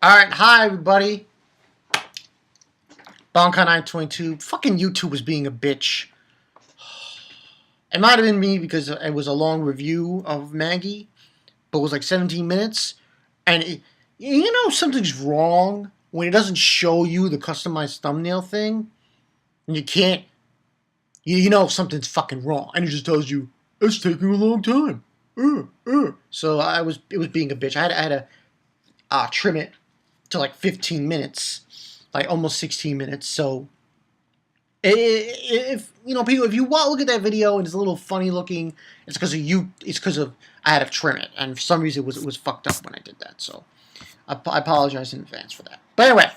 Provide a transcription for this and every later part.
Alright, hi everybody. Bonkai922. Fucking YouTube was being a bitch. It might have been me because it was a long review of Maggie, but it was like 17 minutes. And something's wrong when it doesn't show you the customized thumbnail thing. And you can't, you know something's fucking wrong. And it just tells you, it's taking a long time. So it was being a bitch. I had to trim it to like 15 minutes, like almost 16 minutes. So if people, if you look at that video and it's a little funny looking, it's because of you. It's because of I had to trim it, and for some reason it was fucked up when I did that. So I apologize in advance for that. But anyway,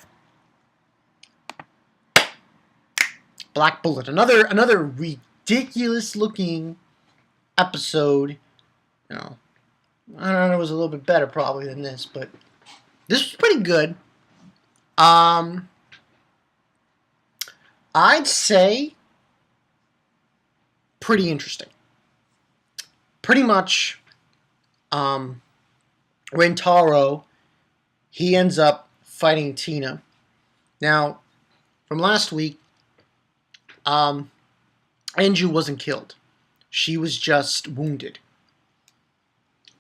Black Bullet, another ridiculous looking episode. I don't know, it was a little bit better probably than this, but this was pretty good. I'd say pretty interesting. Pretty much, Rentaro, he ends up fighting Tina. Now, from last week, Anju wasn't killed. She was just wounded.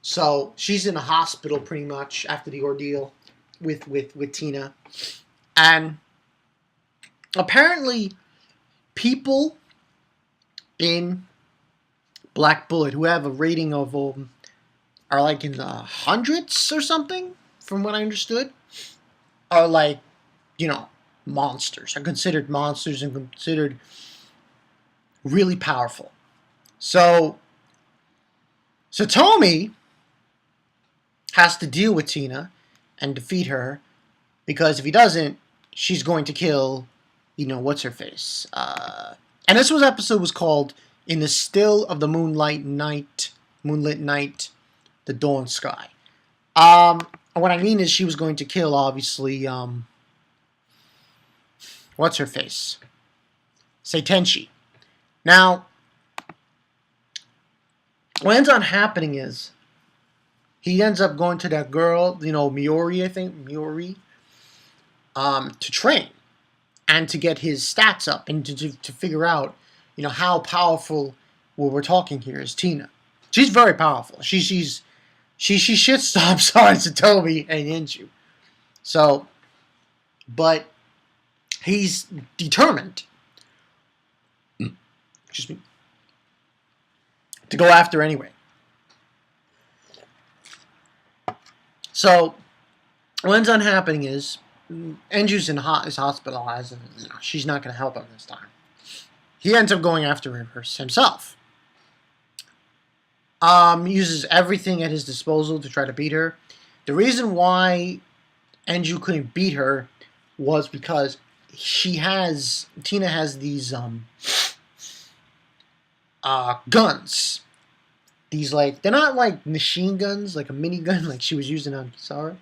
So she's in a hospital pretty much after the ordeal with Tina. And apparently people in Black Bullet who have a rating of are like in the hundreds or something, from what I understood, are like, monsters. Are considered monsters and considered really powerful. So Satomi has to deal with Tina and defeat her, because if he doesn't, she's going to kill, what's her face. And this episode was called "In the Still of the Moonlit Night, the Dawn Sky." What I mean is she was going to kill, obviously, what's her face, Seitenshi. Now, what ends up happening is he ends up going to that girl, Miori, to train and to get his stats up and to figure out, how powerful what we're talking here is Tina. She's very powerful. She shitstorms on Satomi and Anju. So, but he's determined, to go after anyway. So, what ends up happening is Anju's is hospitalized, and she's not going to help him this time. He ends up going after her himself. Uses everything at his disposal to try to beat her. The reason why Anju couldn't beat her was because Tina has these guns. These, they're not like machine guns, like a minigun like she was using on Kisara.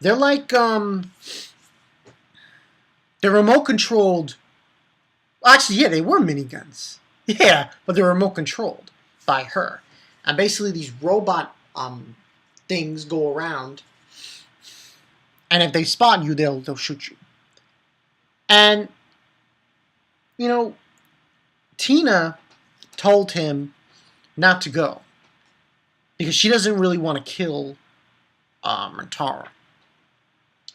They're like, they're remote controlled. Actually, yeah, they were miniguns. Yeah, but they're remote controlled by her. And basically these robot things go around, and if they spot you, they'll shoot you. And, Tina told him not to go, because she doesn't really want to kill Rentaro.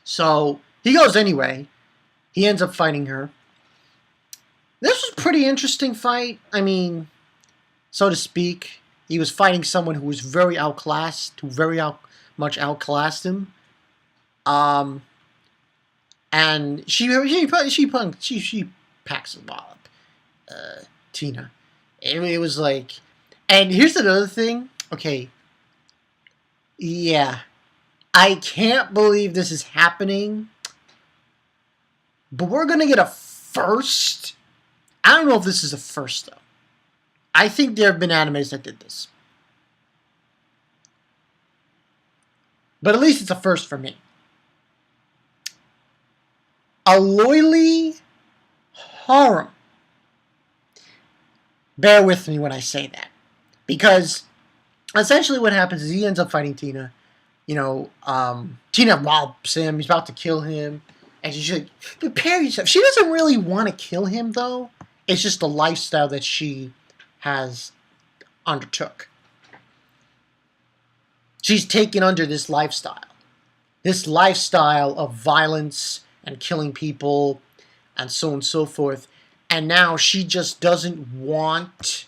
So he goes anyway. He ends up fighting her. This was a pretty interesting fight. I mean, so to speak. He was fighting someone who was very outclassed, who very much outclassed him. And she packs a wallop, Tina. It was like, and here's another thing. Okay, yeah, I can't believe this is happening, but we're gonna get a first. I don't know if this is a first, though. I think there have been animes that did this, but at least it's a first for me. A Loli Harem. Bear with me when I say that, because essentially what happens is he ends up fighting Tina. Tina robs him. He's about to kill him. And she's like, prepare yourself. She doesn't really want to kill him, though. It's just the lifestyle that she has undertook. She's taken under this lifestyle. This lifestyle of violence and killing people and so on and so forth. And now she just doesn't want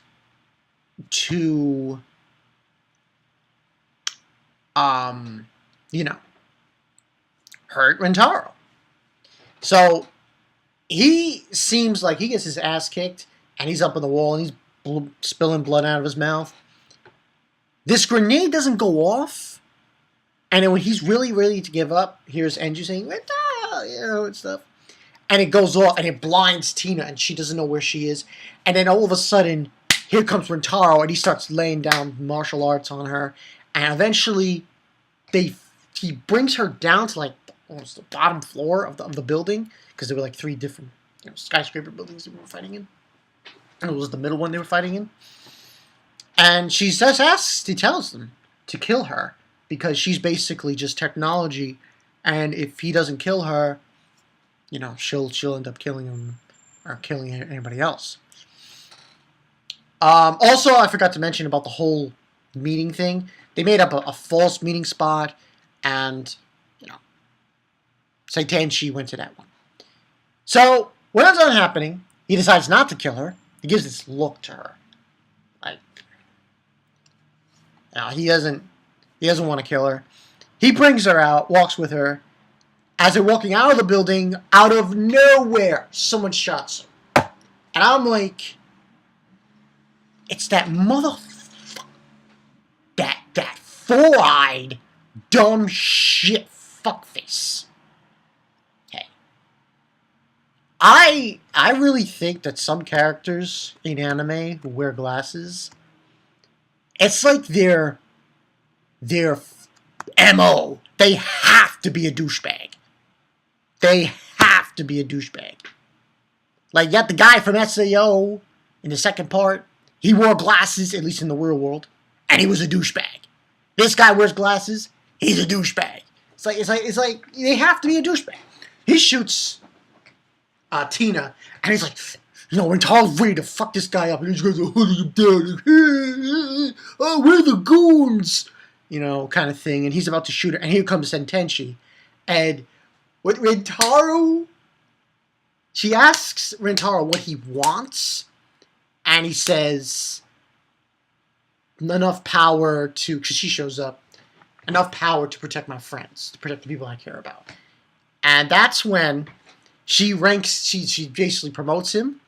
to, hurt Rentaro. So he seems like he gets his ass kicked, and he's up on the wall, and he's spilling blood out of his mouth. This grenade doesn't go off, and then when he's really ready to give up, here's Enju saying, Rentaro, and stuff. And it goes off, and it blinds Tina, and she doesn't know where she is. And then all of a sudden, here comes Rentaro, and he starts laying down martial arts on her. And eventually, he brings her down to, like, almost the bottom floor of the building, because there were, like, 3 different skyscraper buildings that we were fighting in. And it was the middle one they were fighting in. And she he tells them to kill her, because she's basically just technology, and if he doesn't kill her, she'll end up killing him or killing anybody else. Also, I forgot to mention about the whole meeting thing. They made up a false meeting spot, and Saitenshi went to that one. So when that's not happening, he decides not to kill her. He gives this look to her, like he doesn't want to kill her. He brings her out, walks with her. As they're walking out of the building, out of nowhere, someone shots him. And I'm like, it's that motherfucker. That four-eyed, dumb shit fuckface. Hey. I really think that some characters in anime who wear glasses, it's like their MO. They have to be a douchebag. They have to be a douchebag. Like, you got the guy from SAO in the second part. He wore glasses, at least in the real world, and he was a douchebag. This guy wears glasses. He's a douchebag. It's like they have to be a douchebag. He shoots Tina, and he's like, Rentaro's ready to fuck this guy up, and these guys are holding him down. Oh, we're the goons, kind of thing. And he's about to shoot her, and here comes Sentenshi, and with Rentaro, she asks Rentaro what he wants, and he says enough power to, because she shows up, enough power to protect my friends, to protect the people I care about. And that's when she basically promotes him,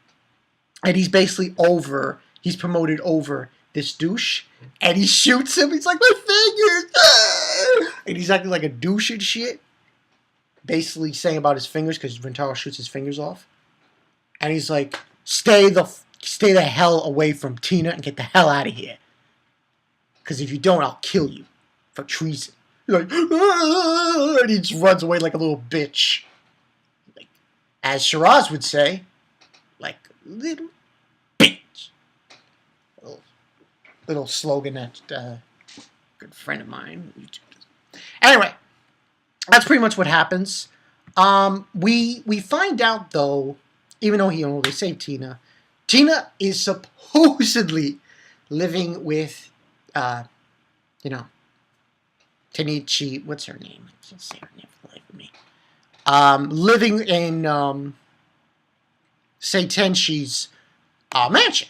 and he's promoted over this douche, and he shoots him. He's like, my fingers! And he's acting like a douche and shit. Basically saying about his fingers, because Rentaro shoots his fingers off. And he's like, stay the hell away from Tina and get the hell out of here. Because if you don't, I'll kill you for treason. He's like, and he just runs away like a little bitch. Like, as Shiraz would say, like little bitch. Little slogan that a good friend of mine. Anyway. That's pretty much what happens. We find out, though, even though they saved Tina, Tina is supposedly living with, Tenichi, what's her name? I can't say her name for the life of me. Living in Saitenshi's mansion.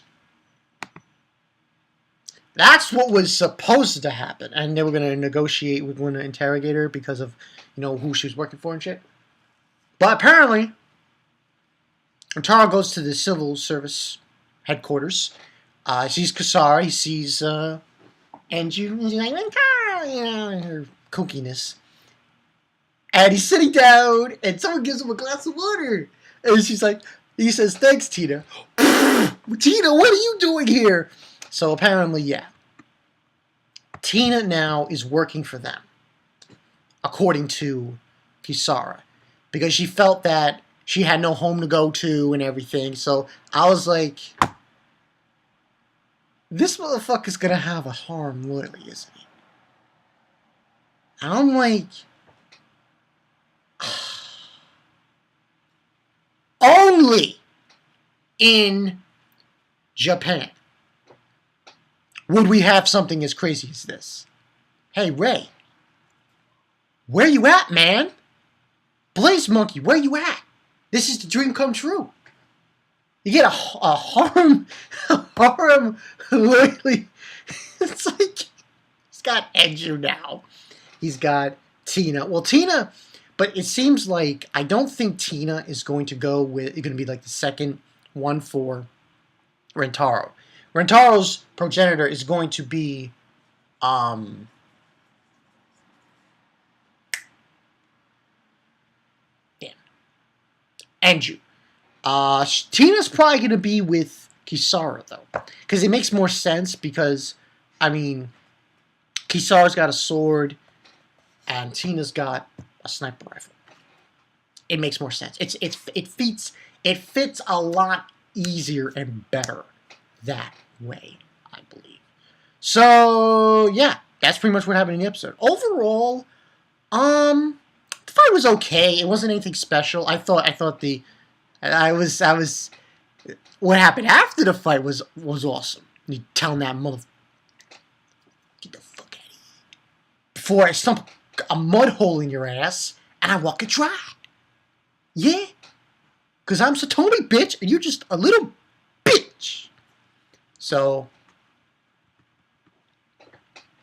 That's what was supposed to happen. And they were going to negotiate, we're going to interrogate her because of, who she was working for and shit. But apparently, Rentaro goes to the civil service headquarters. He sees Kasara, he sees Enju, and he's like, Rentaro, and her kookiness. And he's sitting down, and someone gives him a glass of water. And he says, thanks, Tina. Tina, what are you doing here? So apparently, yeah. Tina now is working for them, according to Kisara, because she felt that she had no home to go to and everything. So I was like, this motherfucker's gonna have a harem loyalty, isn't he? And I'm like, only in Japan would we have something as crazy as this. Hey, Ray, where you at, man? Blaze Monkey, where you at? This is the dream come true. You get a harem, literally. It's like he's got Edu now. He's got Tina. Well, Tina, but it seems like I don't think Tina is going to go with. It's going to be like the second one for Rentaro. Rentaro's progenitor is going to be, Enju. Tina's probably going to be with Kisara, though. Because it makes more sense because, I mean, Kisara's got a sword and Tina's got a sniper rifle. It makes more sense. It fits a lot easier and better that way, I believe. So, yeah, that's pretty much what happened in the episode. Overall, the fight was okay. It wasn't anything special. I thought what happened after the fight was awesome. You telling that mother, get the fuck out of here before I stump a mud hole in your ass and I walk it dry. Yeah, because I'm Satomi, bitch, and you're just a little bitch. So,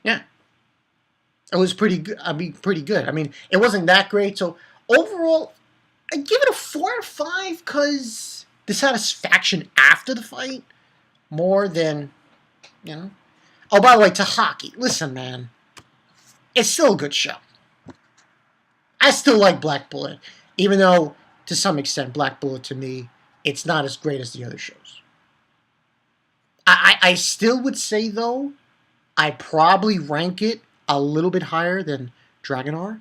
yeah. It was pretty good. Pretty good. I mean, it wasn't that great. So, overall, I give it a 4 out of 5 because the satisfaction after the fight more than, Oh, by the way, Tahaki, listen, man. It's still a good show. I still like Black Bullet, even though, to some extent, Black Bullet, to me, it's not as great as the other shows. I still would say, though, I probably rank it a little bit higher than Dragon R,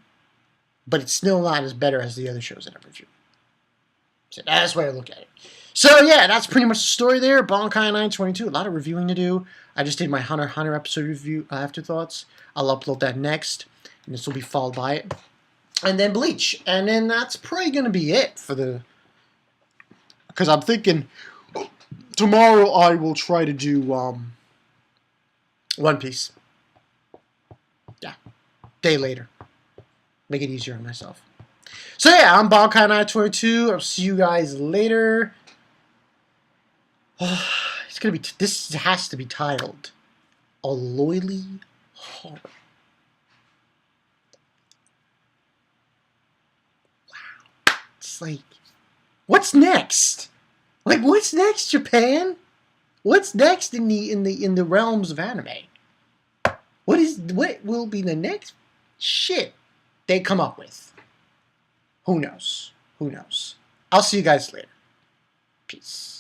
but it's still not as better as the other shows that I've reviewed. So that's the way I look at it. So yeah, that's pretty much the story there. Bankai 922, a lot of reviewing to do. I just did my Hunter x Hunter episode review afterthoughts. I'll upload that next, and this will be followed by it. And then Bleach. And then that's probably going to be it for the... Because I'm thinking tomorrow I will try to do One Piece. Yeah. Day later. Make it easier on myself. So yeah, I'm Bankai 922. I'll see you guys later. It's gonna be. This has to be titled "A Loli Harem." Wow. It's like, what's next? Like, what's next, Japan? What's next in the realms of anime? What will be the next shit they come up with? Who knows? Who knows? I'll see you guys later. Peace.